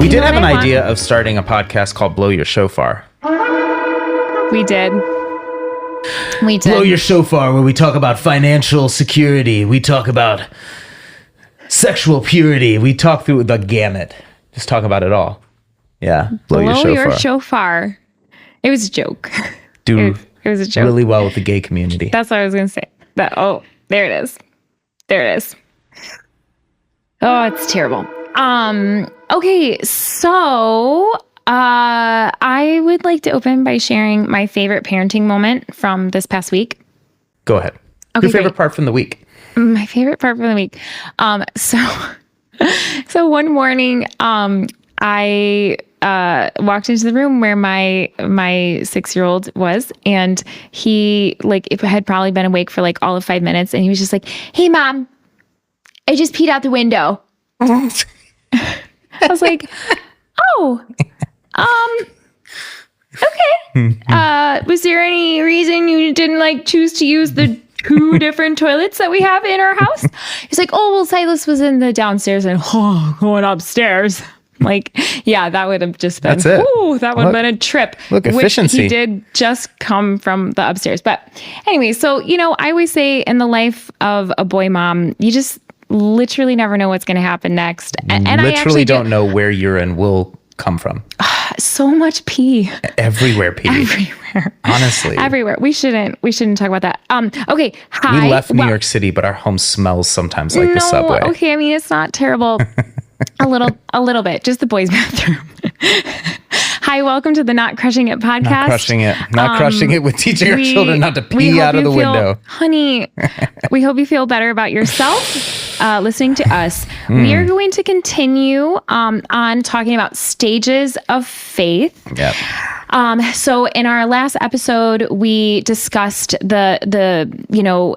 We did have an idea of starting a podcast called Blow Your Shofar. We did. Blow Your Shofar, where we talk about financial security. We talk about sexual purity. We talk through the gamut. Just talk about it all. Yeah. Blow your shofar. It was a joke. Do it was a joke. Really well with the gay community. That's what I was going to say. There it is. There it is. Oh, it's terrible. Okay, so I would like to open by sharing my favorite parenting moment from this past week. Go ahead. Okay, your favorite part from the week? My favorite part from the week. So one morning, I walked into the room where my 6-year-old was, and he had probably been awake for all of 5 minutes, and he was just like, "Hey, Mom, I just peed out the window." I was like, "Oh, okay. Was there any reason you didn't choose to use the 2 different toilets that we have in our house?" He's like, "Oh, well, Silas was in the downstairs and going upstairs." Yeah, that would have just been, that's it. Ooh, that would have been a trip. Look, efficiency. Which he did just come from the upstairs. But anyway, so, I always say in the life of a boy mom, you just literally never know what's going to happen next. And literally I actually don't know where urine will come from. So much pee. Everywhere pee. Everywhere. Honestly. Everywhere. We shouldn't talk about that. Okay. Hi. We left New York City, but our home smells sometimes like the subway. Okay. I mean, it's not terrible. A little bit. Just the boys' bathroom. Hi, welcome to the Not Crushing It podcast. Not crushing it. Not crushing it with teaching our children not to pee out of the window. Honey, we hope you feel better about yourself listening to us. We are going to continue on talking about stages of faith. Yep. So in our last episode, we discussed the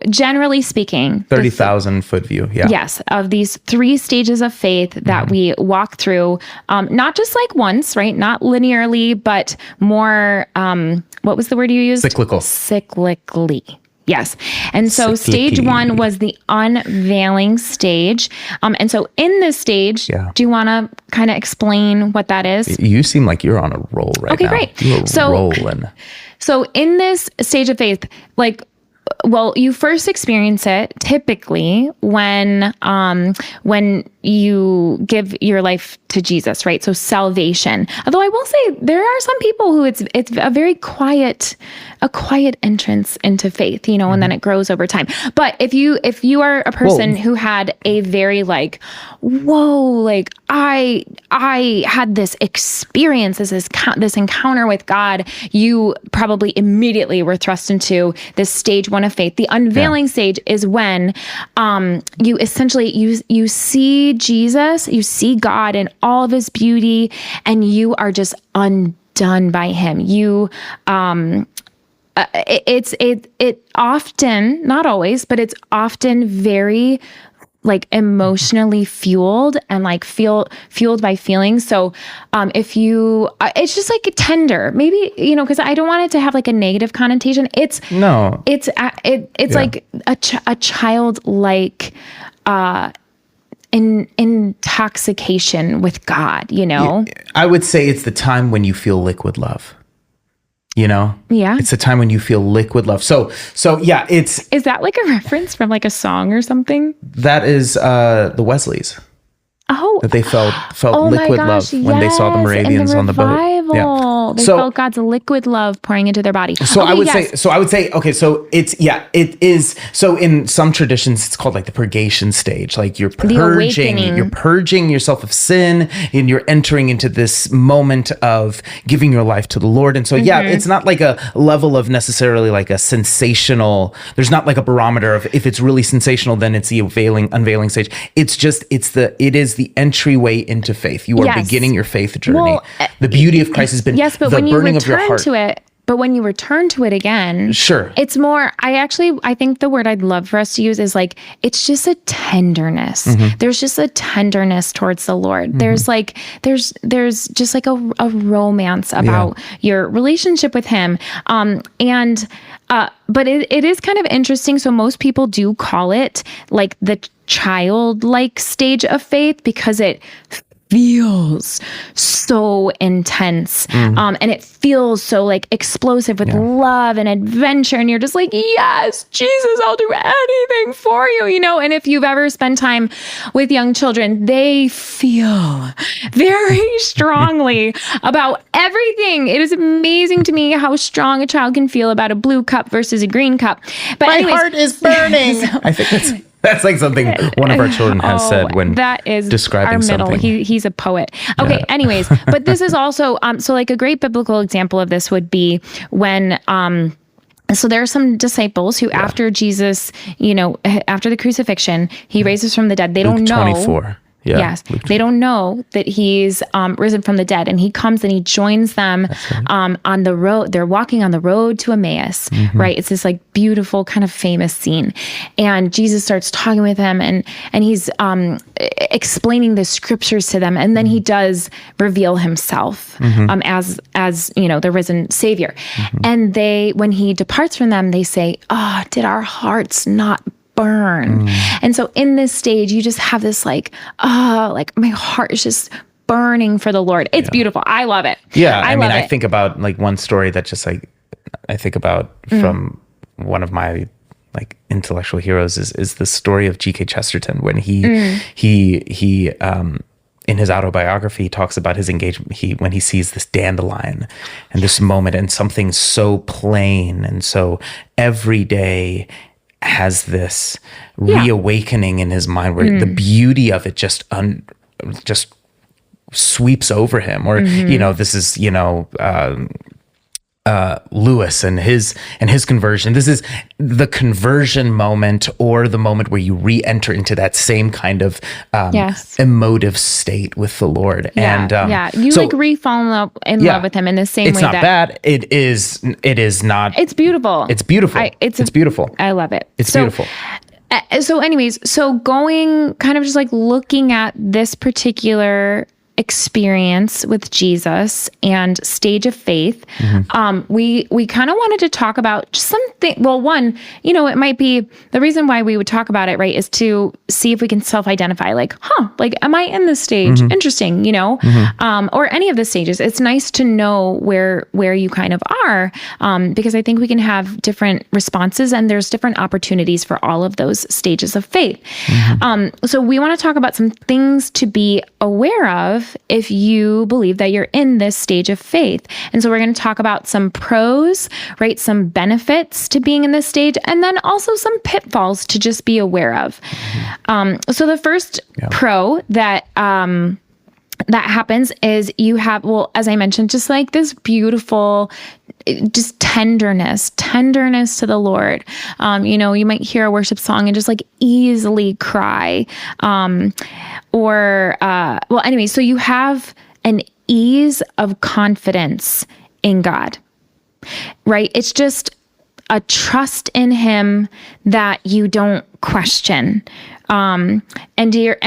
generally speaking, 30,000 foot view. Yeah. Yes. Of these 3 stages of faith that we walk through, not just once, right? Not linearly, but more, what was the word you used? Cyclically. Yes. And so stage 1 was the unveiling stage. And so in this stage, do you want to kind of explain what that is? You seem like you're on a roll right now. Okay, great. You're rolling. So in this stage of faith, you first experience it typically when you give your life to Jesus, right? So salvation. Although I will say there are some people who it's a very quiet entrance into faith, and then it grows over time. But if you are a person who had a very I had this experience, this encounter with God, you probably immediately were thrust into this stage 1 of faith. The unveiling stage is when you essentially you see Jesus, you see God in all of his beauty, and you are just undone by him. You it often, not always, but it's often very emotionally fueled and fueled by feelings. So if you it's just tender, maybe, because I don't want it to have a negative connotation. It's like a childlike intoxication with God, I would say it's the time when you feel liquid love. Yeah. It's the time when you feel liquid love. So yeah, Is that a reference from a song or something? That is the Wesleys. Oh, that they felt liquid love when they saw the Moravians on the boat. Yeah. They felt God's liquid love pouring into their body. So I would say, okay, so it is. So in some traditions, it's called the purgation stage. You're purging yourself of sin, and you're entering into this moment of giving your life to the Lord. And so, it's not a level of necessarily a sensational, there's not a barometer of if it's really sensational, then it's the unveiling stage. It is the entryway into faith. You are beginning your faith journey. Well, the beauty of Christ has been but the when you burning of your heart. But when you return to it again, sure, it's more, I think the word I'd love for us to use is it's just a tenderness. There's just a tenderness towards the Lord. There's there's just a romance about your relationship with him. But it is kind of interesting. So most people do call it the childlike stage of faith because it feels so intense. And it feels so like explosive with love and adventure. And you're just like, yes, Jesus, I'll do anything for you, you know? And if you've ever spent time with young children, they feel very strongly about everything. It is amazing to me how strong a child can feel about a blue cup versus a green cup. But my heart is burning. I think that's like something one of our children has said when that is describing our middle. something. He's a poet. Okay. Anyways, but this is also, so like a great biblical example of this would be when, so there are some disciples who after Jesus, you know, after the crucifixion, he raises from the dead. They don't know. 24. Yeah, yes. They don't know that he's risen from the dead. And he comes and he joins them on the road. They're walking on the road to Emmaus, right? It's this like beautiful kind of famous scene. And Jesus starts talking with them and he's explaining the scriptures to them. And then he does reveal himself as, you know, the risen Savior. And when he departs from them, they say, "Oh, did our hearts not burn?" And so in this stage, you just have this like, like my heart is just burning for the Lord. It's beautiful. I love it. Yeah. I mean, I think about like one story that just like, I think about from one of my like intellectual heroes is the story of G.K. Chesterton when he in his autobiography, he talks about his engagement. When he sees this dandelion and this moment and something so plain and so everyday has this reawakening in his mind where the beauty of it just sweeps over him. Or, you know, this is, you know, Lewis and his conversion. This is the conversion moment or the moment where you re-enter into that same kind of emotive state with the Lord. And you like re-fall in love with him in the same way. It's not bad. It is not. It's beautiful. It's beautiful. It's beautiful. I love it. It's beautiful. So anyways, going kind of just like looking at this particular experience with Jesus and stage of faith, we kind of wanted to talk about just something. Well, one, you know, it might be the reason why we would talk about it, right, is to see if we can self-identify, like, like, am I in this stage? Interesting, you know, or any of the stages. It's nice to know where you kind of are, because I think we can have different responses and there's different opportunities for all of those stages of faith. So we want to talk about some things to be aware of if you believe that you're in this stage of faith. And so we're going to talk about some pros, right? Some benefits to being in this stage, and then also some pitfalls to just be aware of. So the first pro that happens is you have, well, as I mentioned, just like this beautiful, just tenderness to the Lord. You know, you might hear a worship song and just like easily cry. Well, anyway, so you have an ease of confidence in God, right? It's just a trust in him that you don't question. And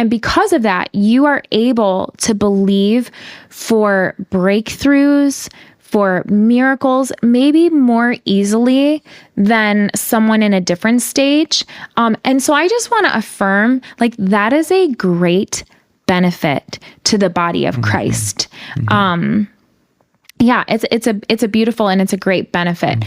because of that, you are able to believe for breakthroughs, for miracles, maybe more easily than someone in a different stage. And so I just want to affirm, like, that is a great benefit to the body of Christ. It's a beautiful and it's a great benefit.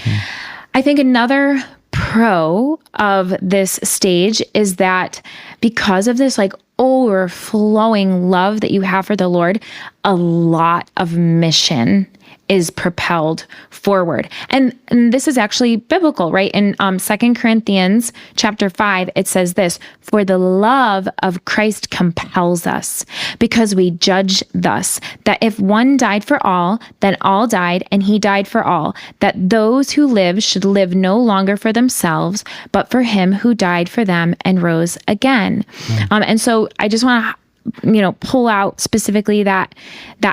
I think another pro of this stage is that because of this like overflowing love that you have for the Lord, a lot of mission is propelled forward. And this is actually biblical, right? In 2 Corinthians chapter 5, it says this: "For the love of Christ compels us, because we judge thus, that if one died for all, then all died, and he died for all, that those who live should live no longer for themselves, but for him who died for them and rose again." And so I just want to pull out specifically that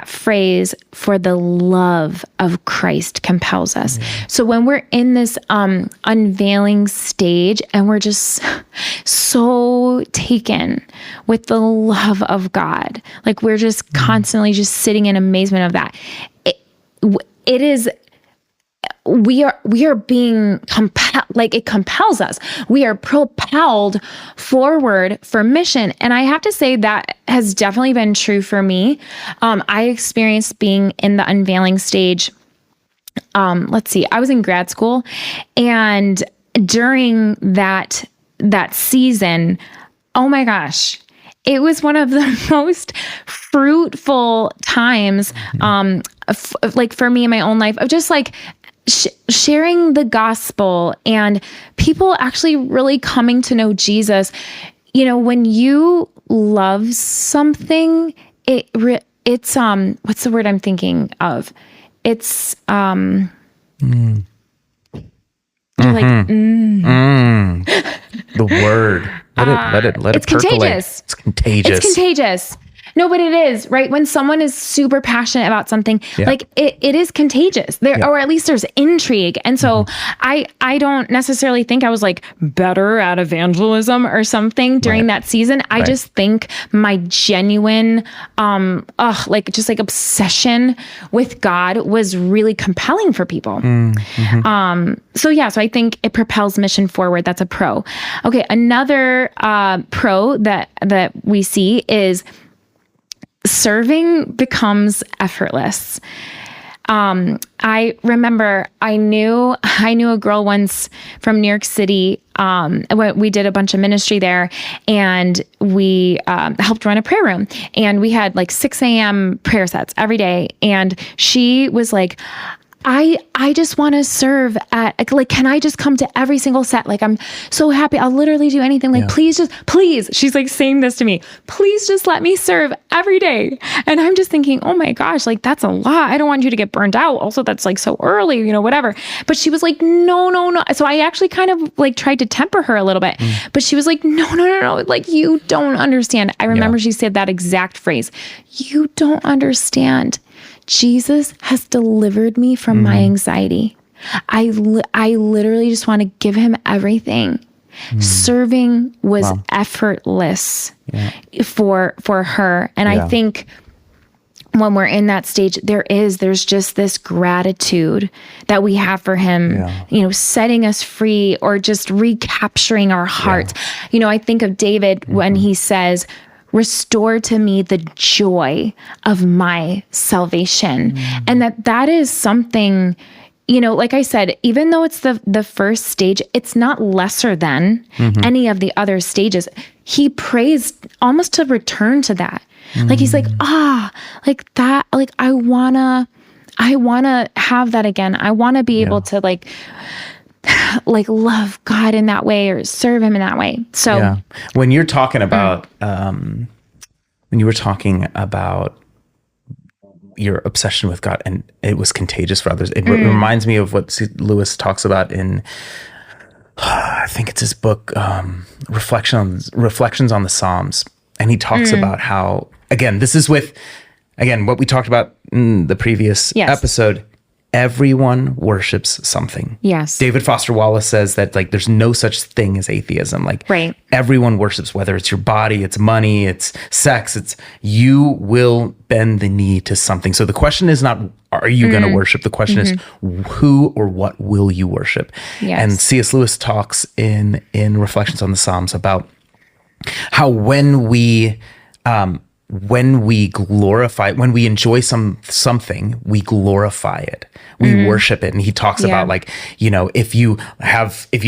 phrase, "for the love of Christ compels us." So when we're in this unveiling stage and we're just so taken with the love of God, like we're just constantly just sitting in amazement of that, it is we are being compelled, like it compels us. We are propelled forward for mission. And I have to say that has definitely been true for me. I experienced being in the unveiling stage. Let's see, I was in grad school, and during that season, oh my gosh, it was one of the most fruitful times, like for me in my own life, of just like sharing the gospel and people actually really coming to know Jesus. You know, when you love something, it's what's the word I'm thinking of? It's like the word. Let it it's contagious. It's contagious. It's contagious. No, but it is, right? When someone is super passionate about something, like it is contagious there, or at least there's intrigue. And so I don't necessarily think I was like better at evangelism or something during that season. I just think my genuine, just obsession with God was really compelling for people. So I think it propels mission forward. That's a pro. Okay. Another, pro that we see is serving becomes effortless. I remember I knew a girl once from New York City. We did a bunch of ministry there, and we helped run a prayer room, and we had like 6 a.m. prayer sets every day. And she was like, I just want to serve at, like, can I just come to every single set? Like, I'm so happy. I'll literally do anything. Like, please. She's like saying this to me, please just let me serve every day. And I'm just thinking, oh my gosh, like that's a lot. I don't want you to get burned out. Also, that's like so early, you know, whatever. But she was like, no. So I actually kind of like tried to temper her a little bit, but she was like, no. Like, you don't understand. I remember she said that exact phrase. You don't understand. Jesus has delivered me from my anxiety. I literally just want to give him everything. Serving was effortless for her. And I think when we're in that stage, there's just this gratitude that we have for him, you know, setting us free or just recapturing our hearts. You know, I think of David when he says, restore to me the joy of my salvation. And that is something, you know, like I said, even though it's the first stage, it's not lesser than any of the other stages. He prays almost to return to that. Like he's like, like that, like I wanna have that again. I wanna be able to like love God in that way or serve him in that way. So when you're talking about, when you were talking about your obsession with God and it was contagious for others, it reminds me of what C. Lewis talks about in, I think it's his book, Reflections on the Psalms. And he talks about how, again, this is with, what we talked about in the previous episode. Everyone worships something. Yes. David Foster Wallace says that like there's no such thing as atheism. Like everyone worships, whether it's your body, it's money, it's sex, it's you will bend the knee to something. So the question is not, are you going to worship? The question is, who or what will you worship? Yes. And C.S. Lewis talks in Reflections on the Psalms about how when we glorify, when we enjoy something, we glorify it, we worship it. And he talks about like, you know, if you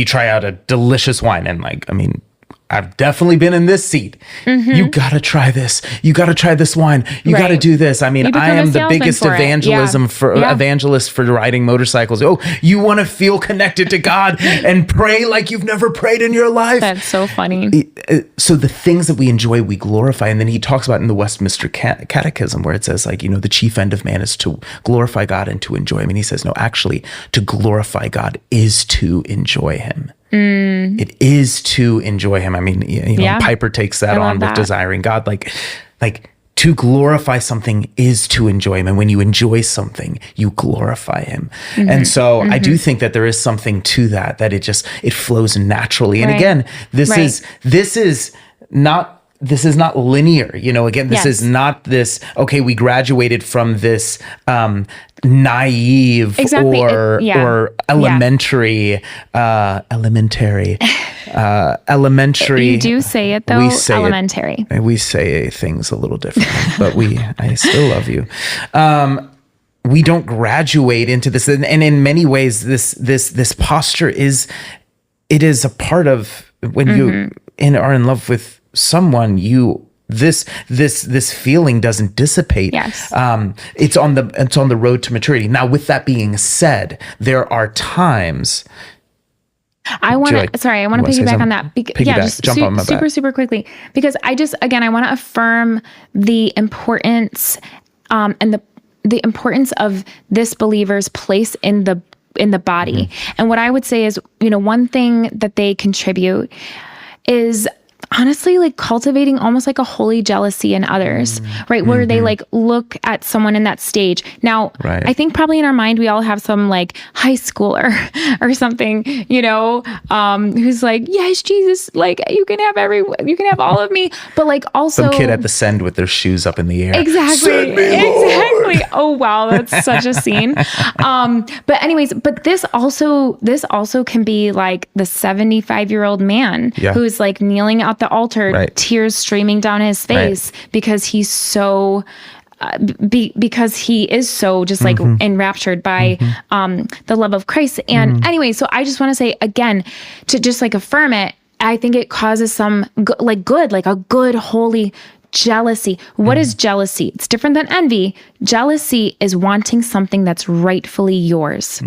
try out a delicious wine and like, I mean, I've definitely been in this seat. You gotta try this. You gotta try this wine. You gotta do this. I mean, I am the biggest evangelist for riding motorcycles. Oh, you want to feel connected to God and pray like you've never prayed in your life. That's so funny. So the things that we enjoy, we glorify. And then he talks about in the Westminster Catechism where it says like, you know, the chief end of man is to glorify God and to enjoy him. And he says, no, actually to glorify God is to enjoy him. It is to enjoy him. I mean, you know, Piper takes that on with desiring God. Like to glorify something is to enjoy him. And when you enjoy something, you glorify him. And so I do think that there is something to that it flows naturally. And again, this is not this is not linear. Again, this is not this, okay, we graduated from this naive or elementary. You do say it though, elementary. We say things a little different, but I still love you. We don't graduate into this, and in many ways, this posture is a part of when you are in love with someone. This feeling doesn't dissipate. Yes. It's on the road to maturity. Now, with that being said, there are times. I want to piggyback on that. Jump on my back. Super quickly, because I want to affirm the importance and the importance of this believer's place in the body. And what I would say is, one thing that they contribute is honestly like cultivating almost like a holy jealousy in others, right? Where they like look at someone in that stage. Now, I think probably in our mind, we all have some like high schooler or something, who's like, yes, Jesus, like you can have all of me. But like also some kid at the send with their shoes up in the air. Exactly. Exactly. Oh, wow. That's such a scene. But anyways, but this also can be like the 75-year-old man who's like kneeling out the altar, tears streaming down his face because he's so because he is so just like enraptured by the love of Christ. And anyway, so I just want to say again, to just like affirm it, I think it causes some a good holy jealousy. What is jealousy? It's different than envy. Jealousy is wanting something that's rightfully yours.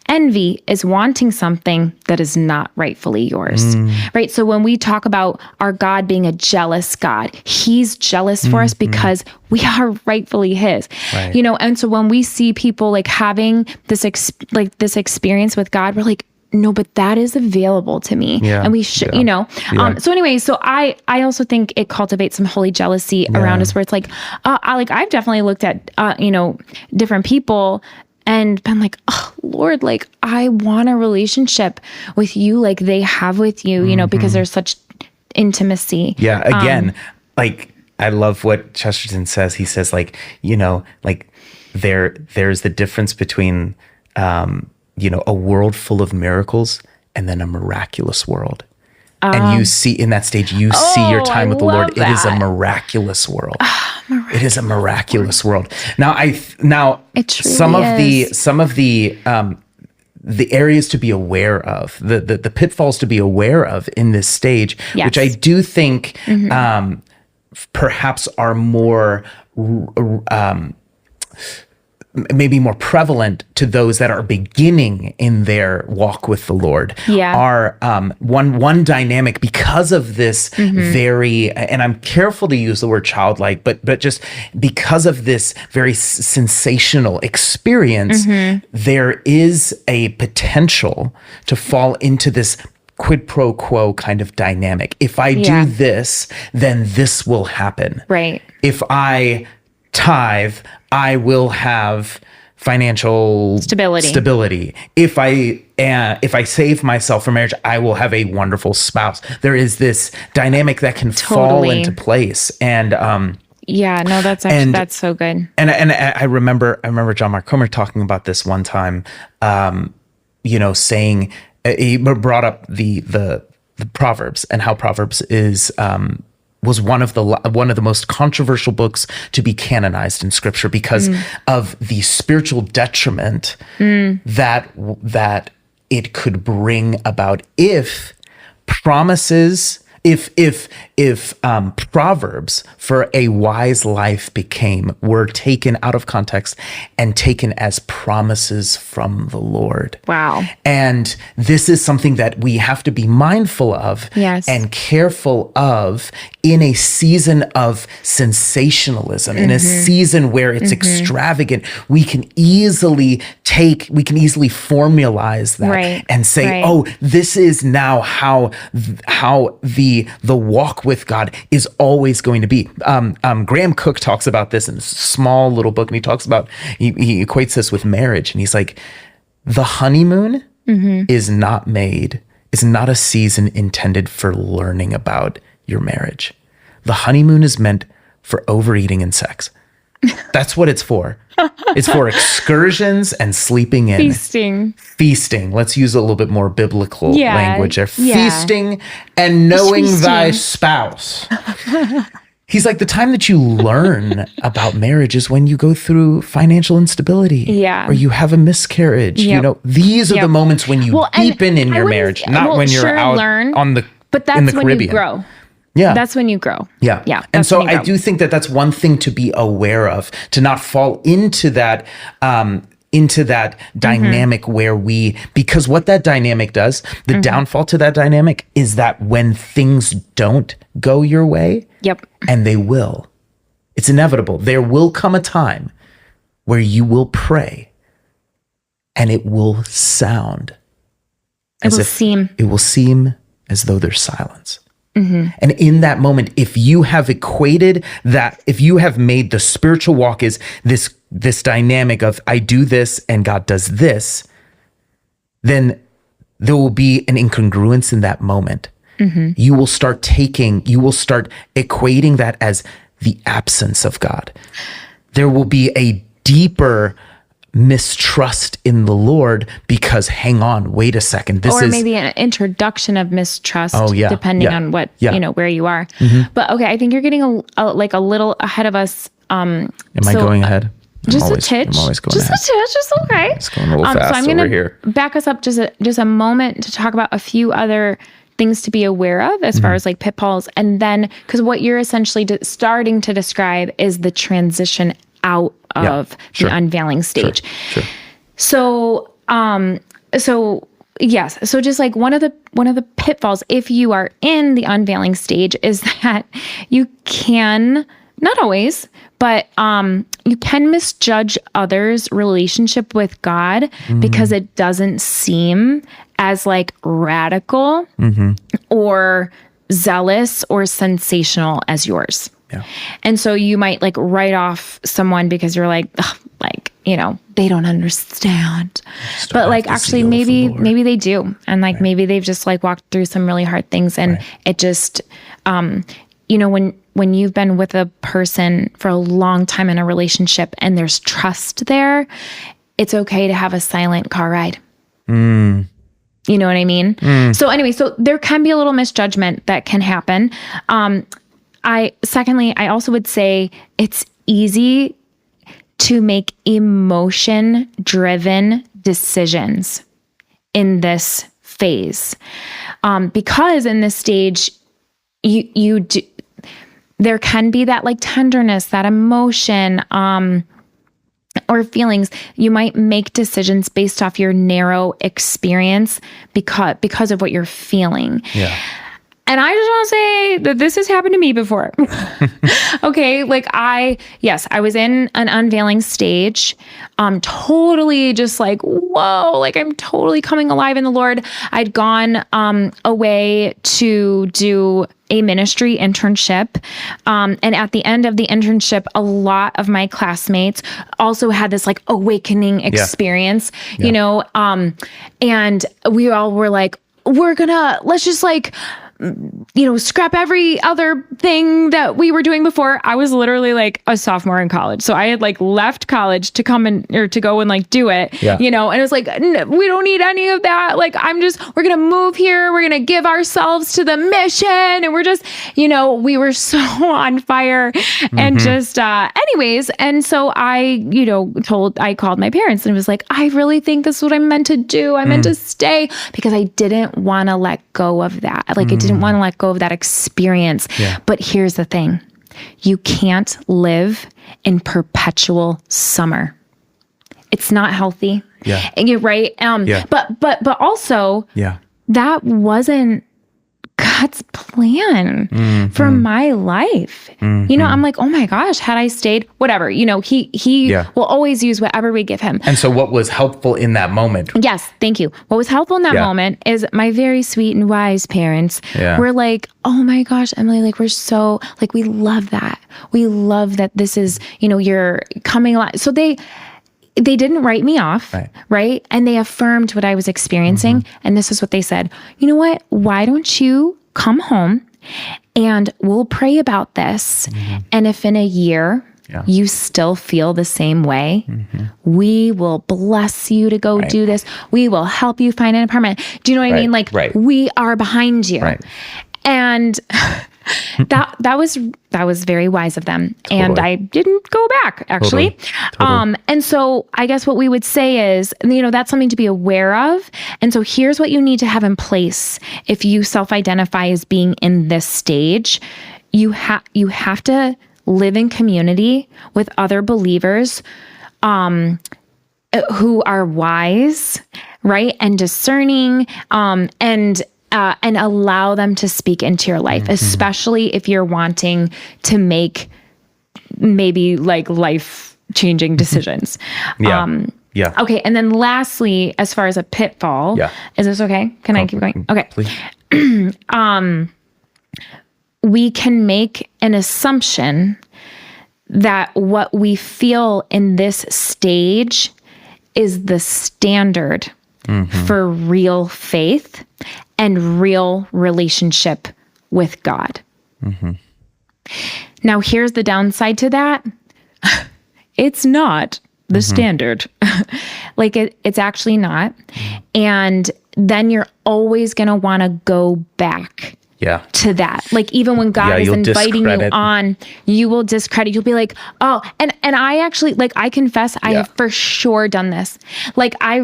Envy is wanting something that is not rightfully yours, right? So when we talk about our God being a jealous God, he's jealous for us because we are rightfully his, and so when we see people like having this experience with God, we're like, no, but that is available to me. And we should, so anyway, so I also think it cultivates some holy jealousy around us where it's like, I've definitely looked at, different people and been like, oh Lord, like I want a relationship with you like they have with you, because there's such intimacy. Yeah. Again, like I love what Chesterton says. He says like, like there's the difference between, a world full of miracles and then a miraculous world. And you see in that stage, see your time with the Lord. It is a miraculous world. It is a miraculous world. Now, some of the areas to be aware of, the pitfalls to be aware of in this stage, which I do think perhaps are more maybe more prevalent to those that are beginning in their walk with the Lord are one dynamic because of this very, and I'm careful to use the word childlike, but just because of this very sensational experience, there is a potential to fall into this quid pro quo kind of dynamic. If I do this, then this will happen. Right. If I tithe, I will have financial stability. If I save myself for marriage, I will have a wonderful spouse. There is this dynamic that can fall into place, and that's so good. And I remember John Mark Comer talking about this one time, saying he brought up the Proverbs and how Proverbs is was one of the most controversial books to be canonized in Scripture because of the spiritual detriment that it could bring about if Proverbs for a wise life were taken out of context and taken as promises from the Lord. Wow. And this is something that we have to be mindful of and careful of in a season of sensationalism, in a season where it's extravagant. We can easily formalize that and say, oh, this is now how the walk with God is always going to be. Graham Cook talks about this in a small little book, and he equates this with marriage, and he's like, the honeymoon is not a season intended for learning about your marriage. The honeymoon is meant for overeating and sex. That's what it's for. It's for excursions and sleeping in. Feasting. Let's use a little bit more biblical language there. Feasting and knowing thy spouse. He's like, the time that you learn about marriage is when you go through financial instability. Or you have a miscarriage. You know, these are the moments when you deepen in your marriage, not when you're out on the But that's in the when Caribbean. you grow. Yeah. That's when you grow. Yeah. And so I do think that that's one thing to be aware of, to not fall into that dynamic where because what that dynamic does, the downfall to that dynamic is that when things don't go your way, and they will, it's inevitable. There will come a time where you will pray and it will sound it will seem as though there's silence. And in that moment, if you have equated that, if you have made the spiritual walk is this dynamic of I do this and God does this, then there will be an incongruence in that moment. You will start equating that as the absence of God. There will be a deeper mistrust in the Lord because hang on, wait a second. Or maybe an introduction of mistrust, depending on what, where you are. But okay, I think you're getting a little ahead of us. Am I going ahead? Just a titch. I'm always going ahead. Just a titch, just okay. It's going a little fast so I'm gonna over here. Back us up just a moment to talk about a few other things to be aware of as far as like pitfalls. And then, because what you're essentially starting to describe is the transition out of the unveiling stage. So yes. So just like one of the pitfalls, if you are in the unveiling stage, is that you can, not always, but you can misjudge others' relationship with God because it doesn't seem as like radical or zealous or sensational as yours. And so you might like write off someone because you're like, they don't understand. But like actually maybe they do. And like maybe they've just like walked through some really hard things and it just when you've been with a person for a long time in a relationship and there's trust there, it's okay to have a silent car ride. You know what I mean? So anyway, so there can be a little misjudgment that can happen. I also would say it's easy to make emotion-driven decisions in this phase. Because in this stage, there can be that like tenderness, that emotion, or feelings. You might make decisions based off your narrow experience because of what you're feeling. And I just want to say that this has happened to me before. Okay. Like I was in an unveiling stage. Totally just like, whoa, like I'm totally coming alive in the Lord. I'd gone, away to do a ministry internship. And at the end of the internship, a lot of my classmates also had this like awakening experience, and we all were like, let's just like, scrap every other thing that we were doing before. I was literally like a sophomore in college. So I had like left college to come to go and like do it, and it was like, we don't need any of that. Like, we're going to move here. We're going to give ourselves to the mission. And we're just, we were so on fire and just, anyways. And so I called my parents and was like, I really think this is what I'm meant to do. I meant to stay because I didn't want to let go of that. Like I didn't want to let go of that experience. But here's the thing. You can't live in perpetual summer. It's not healthy. And you're right. But also that wasn't God's plan for my life. I'm like, oh my gosh, had I stayed, whatever, he will always use whatever we give him. And so what was helpful in that moment? Yes. Thank you. What was helpful in that moment is my very sweet and wise parents were like, oh my gosh, Emily, like we're so like, we love that. We love that this is, you're coming alive. So they didn't write me off, right? And they affirmed what I was experiencing. And this is what they said. You know what? Why don't you come home And we'll pray about this. And if in a year you still feel the same way, we will bless you to go do this. We will help you find an apartment. Do you know what I mean? Like, we are behind you. And that was very wise of them. And I didn't go back, actually. And so I guess what we would say is, that's something to be aware of. And so here's what you need to have in place if you self-identify as being in this stage. You have to live in community with other believers who are wise, right? And discerning, and allow them to speak into your life, especially if you're wanting to make maybe like life-changing decisions. Okay. And then lastly, as far as a pitfall, is this okay? Can I keep going? Okay. Please. We can make an assumption that what we feel in this stage is the standard for real faith and real relationship with God. Now, here's the downside to that. It's not the standard. Like it's actually not. And then you're always going to want to go back to that. Like even when God is inviting you on, you will discredit. You'll be like, oh, and I actually, like, I confess, I have for sure done this. Like I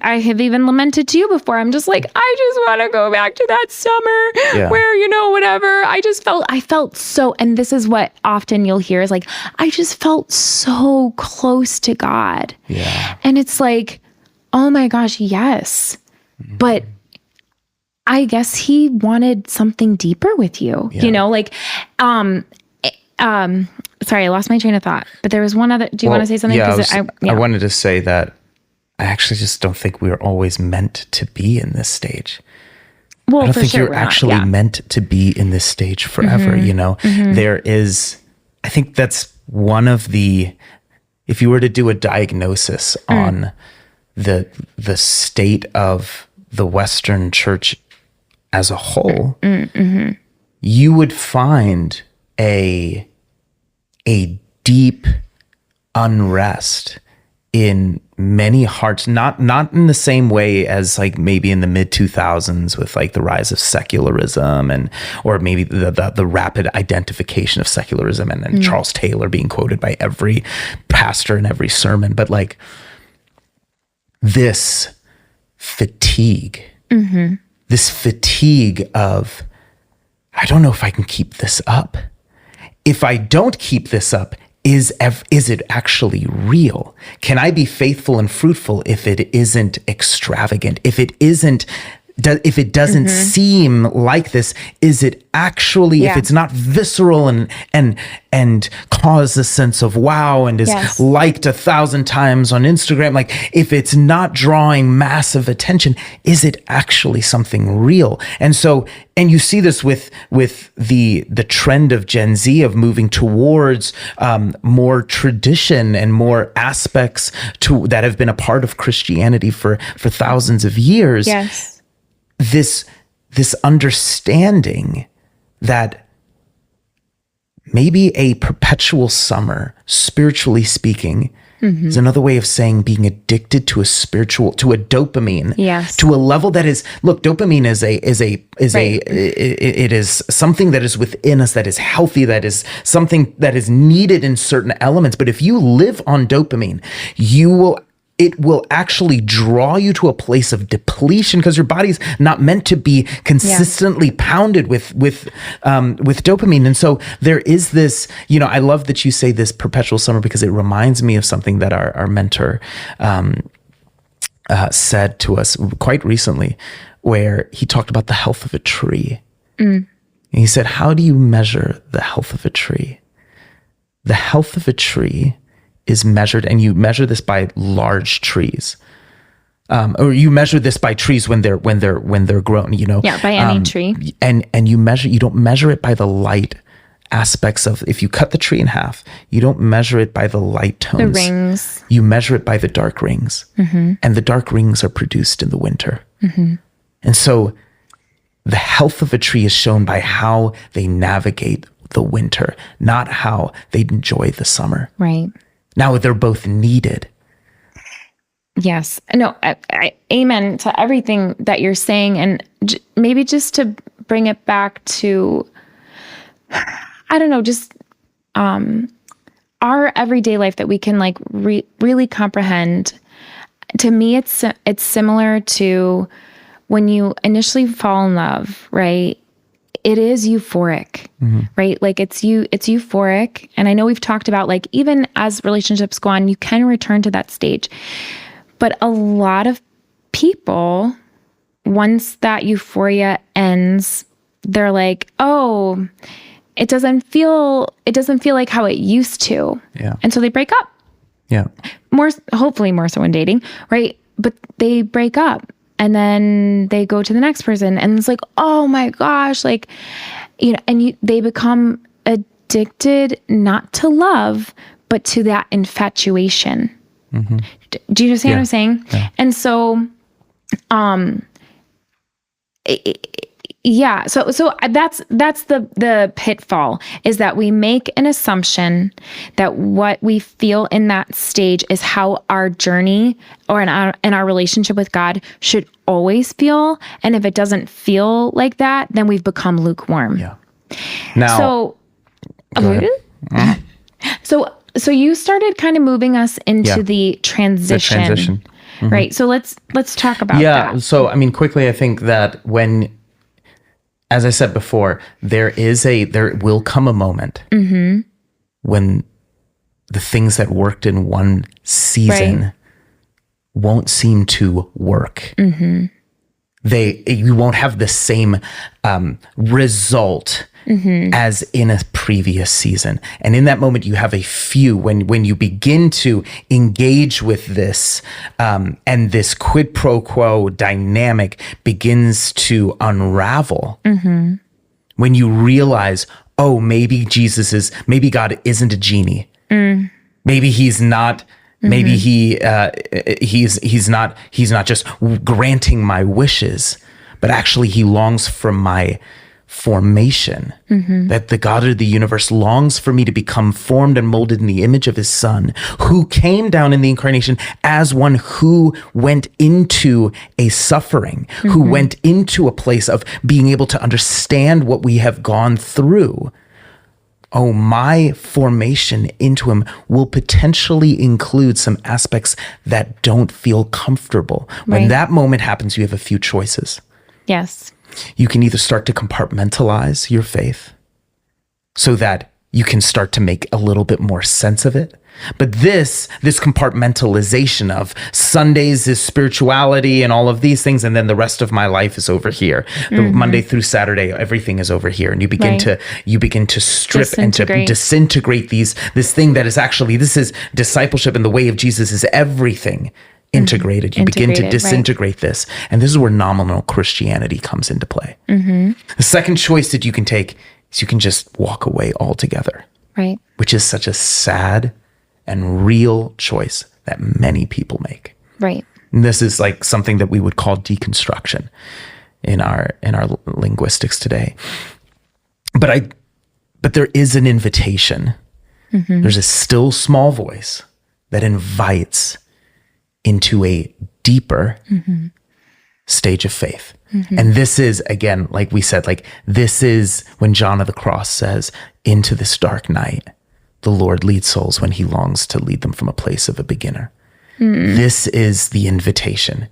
have even lamented to you before. I'm just like, I just want to go back to that summer where, whatever. I felt so, and this is what often you'll hear is like, I just felt so close to God. And it's like, oh my gosh, yes. But I guess he wanted something deeper with you, sorry, I lost my train of thought, but there was one other, do you want to say something? I wanted to say that I actually just don't think we're always meant to be in this stage. Well, I don't think you're actually meant to be in this stage forever. There is, I think that's one of the, if you were to do a diagnosis on the state of the Western church as a whole, you would find a deep unrest in many hearts, not in the same way as like maybe in the mid 2000s with like the rise of secularism or maybe the rapid identification of secularism and Charles Taylor being quoted by every pastor in every sermon, but like this fatigue, this fatigue of, I don't know if I can keep this up. If I don't keep this up, is it actually real? Can I be faithful and fruitful if it isn't extravagant? If it doesn't seem like this, is it actually, if it's not visceral and cause a sense of wow and is liked 1,000 times on Instagram, like if it's not drawing massive attention, is it actually something real? And so, and you see this with the trend of Gen Z of moving towards more tradition and more aspects that have been a part of Christianity for thousands of years. This understanding that maybe a perpetual summer, spiritually speaking, is another way of saying being addicted to a dopamine, to a level that is, look, dopamine it is something that is within us, that is healthy, that is something that is needed in certain elements. But if you live on dopamine, it will actually draw you to a place of depletion because your body's not meant to be consistently pounded with dopamine. And so there is this, I love that you say this perpetual summer because it reminds me of something that our mentor said to us quite recently, where he talked about the health of a tree. And he said, how do you measure the health of a tree? The health of a tree is measured, and you measure this by large trees, or you measure this by trees when they're grown. By any tree. And you don't measure it by the light aspects of. If you cut the tree in half, you don't measure it by the light tones. The rings. You measure it by the dark rings, and the dark rings are produced in the winter. And so, the health of a tree is shown by how they navigate the winter, not how they enjoy the summer. Right. Now they're both needed. Yes. No, I amen to everything that you're saying. And maybe just to bring it back to, I don't know, just our everyday life that we can like really comprehend. To me, it's similar to when you initially fall in love, right? It is euphoric, right? Like it's euphoric. And I know we've talked about like, even as relationships go on, you can return to that stage. But a lot of people, once that euphoria ends, they're like, oh, it doesn't feel like how it used to. Yeah. And so they break up. Yeah. Hopefully more so in dating, right? But they break up and then they go to the next person and it's like, oh my gosh, like, and they become addicted not to love, but to that infatuation. Mm-hmm. Do you understand what I'm saying? Yeah. And so, yeah. So that's the pitfall, is that we make an assumption that what we feel in that stage is how our journey or in our relationship with God should always feel. And if it doesn't feel like that, then we've become lukewarm. Yeah. Now, So you started kind of moving us into the transition. Mm-hmm. Right? So let's talk about that. Yeah. So, I mean, quickly, I think that when, as I said before, there will come a moment when the things that worked in one season won't seem to work. Mm-hmm. You won't have the same result as in a previous season. And in that moment, you have a few, when you begin to engage with this, and this quid pro quo dynamic begins to unravel, when you realize, oh, maybe God isn't a genie. Maybe he's not, maybe he's not just granting my wishes, but actually he longs for my formation, that the God of the universe longs for me to become formed and molded in the image of his Son, who came down in the incarnation as one who went into a suffering, who went into a place of being able to understand what we have gone through. Oh, my formation into him will potentially include some aspects that don't feel comfortable. When that moment happens, you have a few choices. Yes. You can either start to compartmentalize your faith so that you can start to make a little bit more sense of it. But this compartmentalization of Sundays is spirituality and all of these things, and then the rest of my life is over here. The Monday through Saturday, everything is over here, and you begin to strip and to disintegrate this thing that is actually, this is discipleship, and the way of Jesus is everything integrated. You begin to disintegrate this, and this is where nominal Christianity comes into play. The second choice that you can take is you can just walk away altogether, right? Which is such a sad and real choice that many people make. Right. And this is like something that we would call deconstruction in our linguistics today. But there is an invitation. There's a still small voice that invites into a deeper stage of faith. And this is, again, like we said, like this is when John of the Cross says, into this dark night, the Lord leads souls when he longs to lead them from a place of a beginner. This is the invitation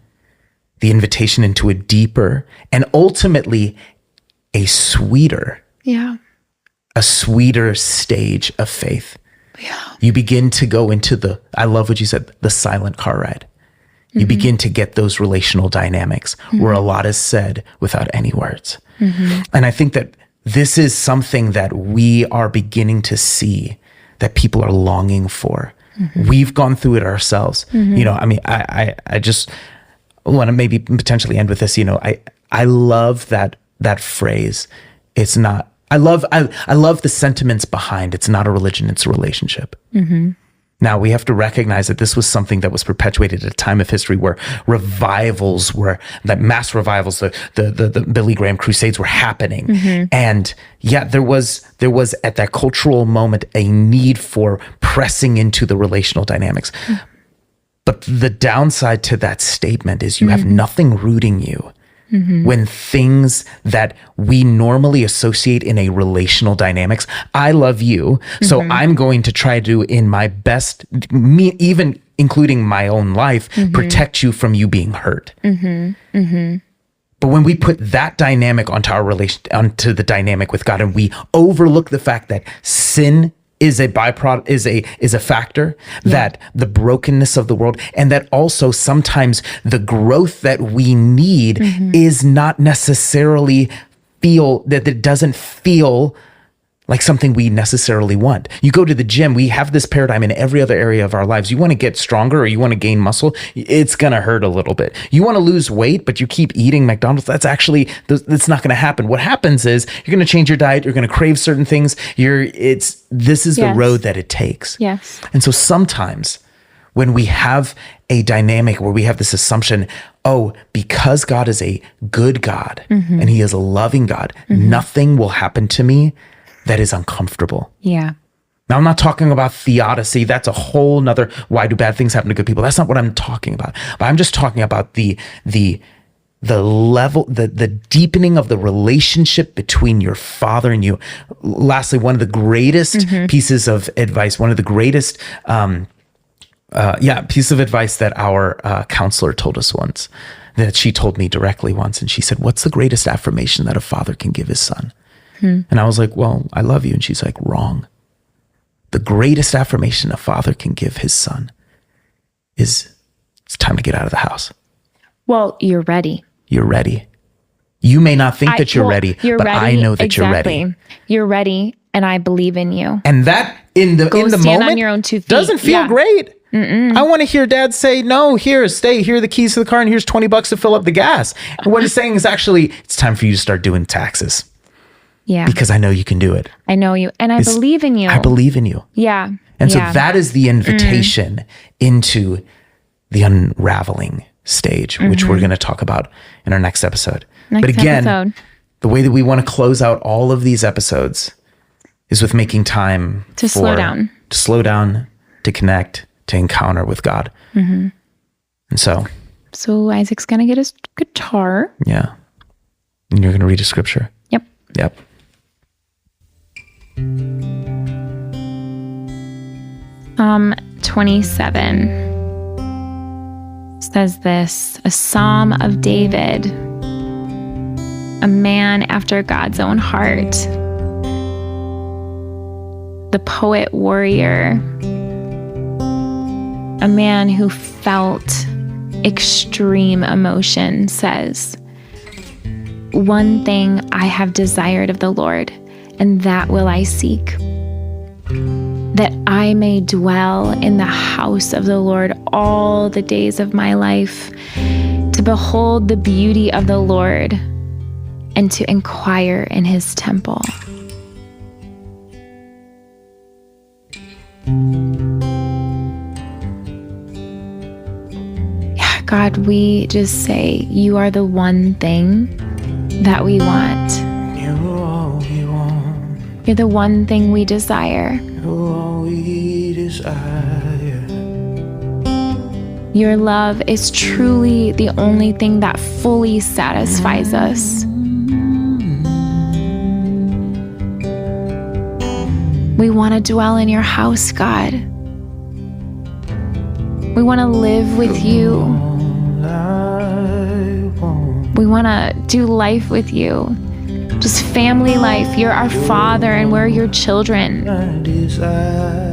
into a deeper and ultimately a sweeter stage of faith. Yeah. You begin to go into I love what you said, the silent car ride. You begin to get those relational dynamics where a lot is said without any words. And I think that this is something that we are beginning to see that people are longing for. We've gone through it ourselves. You know, I mean, I just want to maybe potentially end with this. You know, I love that phrase. It's not, I love the sentiments behind it's not a religion, it's a relationship. Now, we have to recognize that this was something that was perpetuated at a time of history where revivals were, that mass revivals, the Billy Graham crusades were happening. And yeah, there was at that cultural moment a need for pressing into the relational dynamics. But the downside to that statement is you have nothing rooting you when things that we normally associate in a relational dynamics. I love you, so I'm going to try to, in my best, me even including my own life, protect you from you being hurt. But when we put that dynamic onto our relation, onto the dynamic with God, and we overlook the fact that sin is a byproduct, is a factor, that the brokenness of the world, and that also sometimes the growth that we need is not necessarily that it doesn't feel like something we necessarily want. You go to the gym, we have this paradigm in every other area of our lives. You want to get stronger or you want to gain muscle, it's going to hurt a little bit. You want to lose weight, but you keep eating McDonald's, that's not going to happen. What happens is you're going to change your diet, you're going to crave certain things. This is the road that it takes. Yes. And so sometimes when we have a dynamic where we have this assumption, oh, because God is a good God and he is a loving God, nothing will happen to me that is uncomfortable. Yeah. Now, I'm not talking about theodicy. That's a whole nother, why do bad things happen to good people? That's not what I'm talking about. But I'm just talking about the level, the deepening of the relationship between your father and you. Lastly, one of the greatest pieces of advice, one of the greatest piece of advice that our counselor told us once, that she told me directly once. And she said, what's the greatest affirmation that a father can give his son? And I was like, well, I love you. And she's like, wrong. The greatest affirmation a father can give his son is, it's time to get out of the house. Well, you're ready. You're ready. You may not think that you're ready, but ready. I know that you're ready. You're ready, and I believe in you. And that in the moment on your own 2 feet. Doesn't feel great. I want to hear dad say, no, here are the keys to the car, and here's $20 to fill up the gas. And what he's saying is actually, it's time for you to start doing taxes. Yeah. Because I know you can do it. I know you. And I believe in you. I believe in you. Yeah. And so that is the invitation into the unraveling stage, which we're going to talk about in our next episode. But again, the way that we want to close out all of these episodes is with making time to slow down, to connect, to encounter with God. And so Isaac's going to get his guitar. Yeah. And you're going to read a scripture. Yep. Psalm 27 says this, a psalm of David, a man after God's own heart, the poet warrior, a man who felt extreme emotion, says, one thing I have desired of the Lord, and that will I seek, that I may dwell in the house of the Lord all the days of my life, to behold the beauty of the Lord and to inquire in his temple. Yeah, God, we just say, you are the one thing that we want. You're all we want. You're the one thing we desire. You're all we desire. Your love is truly the only thing that fully satisfies us. We want to dwell in your house, God. We want to live with you. We want to do life with you. Just family life. You're our Father and we're your children. I desire.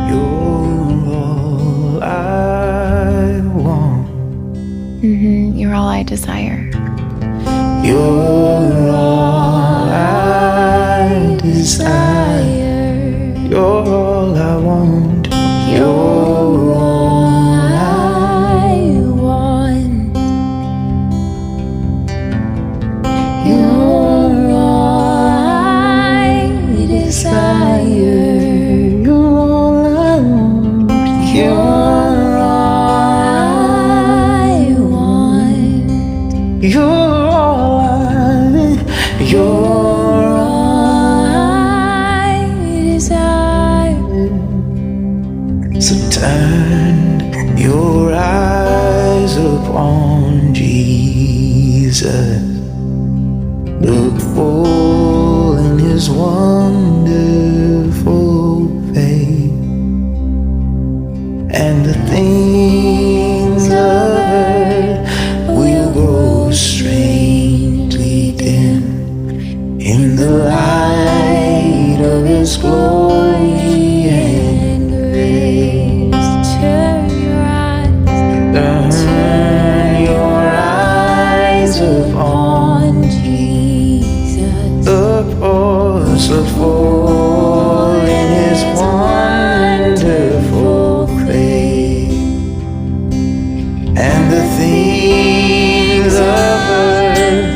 You're all I want. You're all I desire. You're all I desire. You're all I want. You're all I want. You're all I desire. Turn your eyes upon Jesus. Look full in his wonderful face, and the things of earth will grow strangely dim in the light of his glory and grace. Turn your eyes upon Jesus. Look full in his wonderful grace, and the things of earth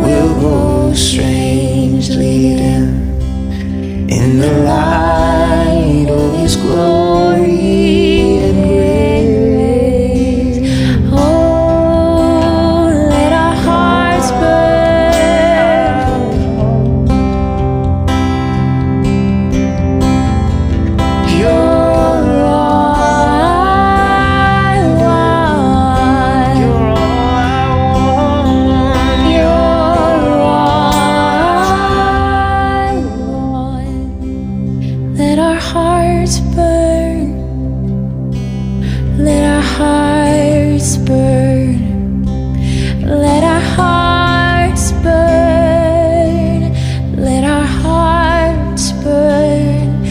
will grow strangely dim in the light of his glory and grace. Oh, let our hearts burn. You're all I want. You're all I want. You're all I want. Let our hearts burn. Let our hearts burn. Let our hearts burn. Let our hearts burn.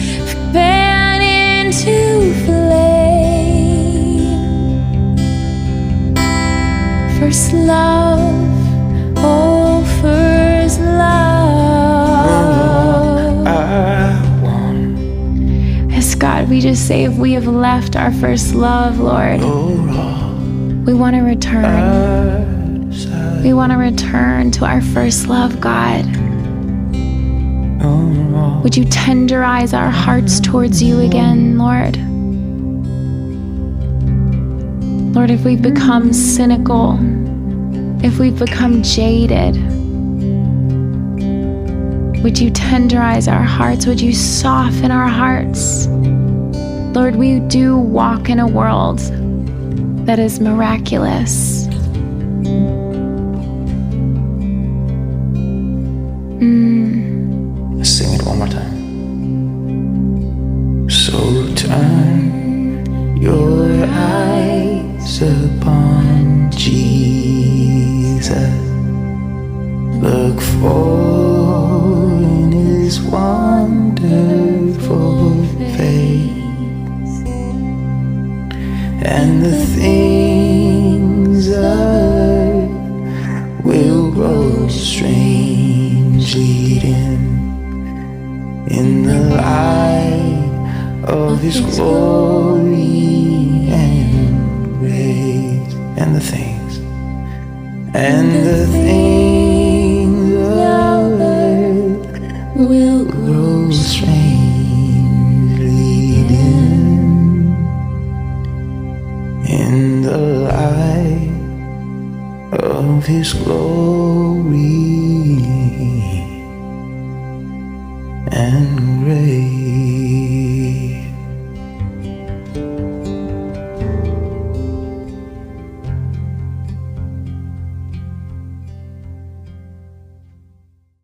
Fan into flame. First love, oh, first love. Yes, God, we just say if we have left our first love, Lord, we want to return. We want to return to our first love, God. Would you tenderize our hearts towards you again, Lord? Lord, if we've become cynical, if we've become jaded, would you tenderize our hearts? Would you soften our hearts? Lord, we do walk in a world that is miraculous. Sing it one more time. So turn your eyes upon Jesus. Look full in his wonderful face, and the things of earth will grow strangely dim in the light of his glory and grace. And the things of earth will grow strangely dim in the light of his glory and grace.